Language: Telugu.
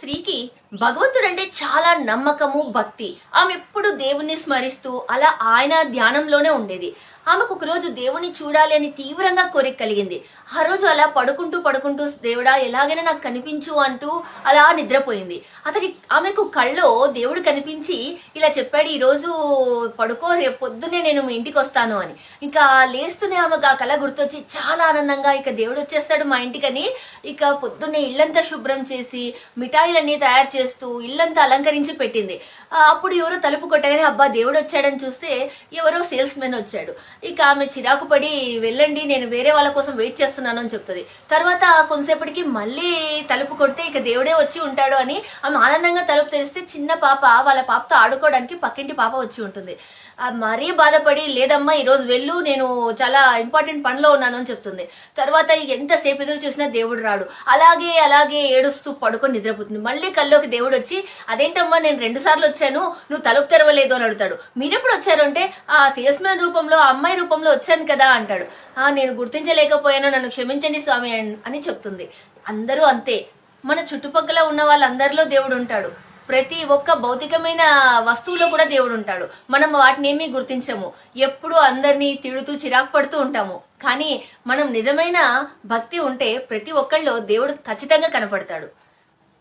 స్త్రీకి భగవంతుడంటే చాలా నమ్మకము, భక్తి. ఆమె ఎప్పుడు దేవుణ్ణి స్మరిస్తూ అలా ఆయన ధ్యానంలోనే ఉండేది. ఆమెకు ఒక రోజు దేవుణ్ణి చూడాలి అని తీవ్రంగా కోరిక కలిగింది. ఆ రోజు అలా పడుకుంటూ పడుకుంటూ దేవుడా ఎలాగైనా నాకు కనిపించు అంటూ అలా నిద్రపోయింది. ఆమెకు కళ్ళో దేవుడు కనిపించి ఇలా చెప్పాడు, ఈ రోజు పడుకో, రేపు పొద్దునే నేను మీ ఇంటికి వస్తాను అని. ఇంకా లేస్తూనే ఆమెకు ఆ కళ గుర్తొచ్చి చాలా ఆనందంగా ఇక దేవుడు వచ్చేస్తాడు మా ఇంటికని ఇక పొద్దున్నే ఇల్లంతా శుభ్రం చేసి మిఠాయిలన్నీ తయారు చేస్తూ ఇల్లంతా అలంకరించి పెట్టింది. అప్పుడు ఎవరో తలుపు కొట్టగానే అబ్బా దేవుడు వచ్చాడని చూస్తే ఎవరో సేల్స్ మెన్ వచ్చాడు. ఇక ఆమె చిరాకు పడి వెళ్ళండి, నేను వేరే వాళ్ళ కోసం వెయిట్ చేస్తున్నాను అని చెప్తుంది. తర్వాత కొంతసేపటికి మళ్ళీ తలుపు కొడితే ఇక దేవుడే వచ్చి ఉంటాడు అని ఆమె ఆనందంగా తలుపు తెరిస్తే చిన్న పాప వాళ్ళ పాపతో ఆడుకోవడానికి పక్కింటి పాప వచ్చి ఉంటుంది. మరీ బాధపడి లేదమ్మా ఈరోజు వెళ్ళు, నేను చాలా ఇంపార్టెంట్ పనిలో ఉన్నాను అని చెప్తుంది. తర్వాత ఎంతసేపు ఎదురు చూసినా దేవుడు రాడు. అలాగే అలాగే ఏడుస్తూ పడుకొని నిద్రపోతుంది. మళ్ళీ కల్లోకి దేవుడు వచ్చి అదేంటమ్మా నేను 2 సార్లు వచ్చాను, నువ్వు తలుపు తెరవలేదు అని అడుగుతాడు. మీరెప్పుడు వచ్చారు అంటే ఆ సేల్స్ మ్యాన్ రూపంలో ఆ అమ్మాయి రూపంలో వచ్చాను కదా అంటాడు. నేను గుర్తించలేకపోయాను, నన్ను క్షమించండి స్వామి అని చెప్తుంది. అందరూ అంతే, మన చుట్టుపక్కల ఉన్న వాళ్ళందరిలో దేవుడు ఉంటాడు. ప్రతి ఒక్క భౌతికమైన వస్తువులో కూడా దేవుడు ఉంటాడు. మనం వాటిని ఏమీ గుర్తించము, ఎప్పుడు అందరినీ తిడుతూ చిరాకు పడుతూ ఉంటాము. కానీ మనం నిజమైన భక్తి ఉంటే ప్రతి ఒక్కళ్ళలో దేవుడు ఖచ్చితంగా కనపడతాడు.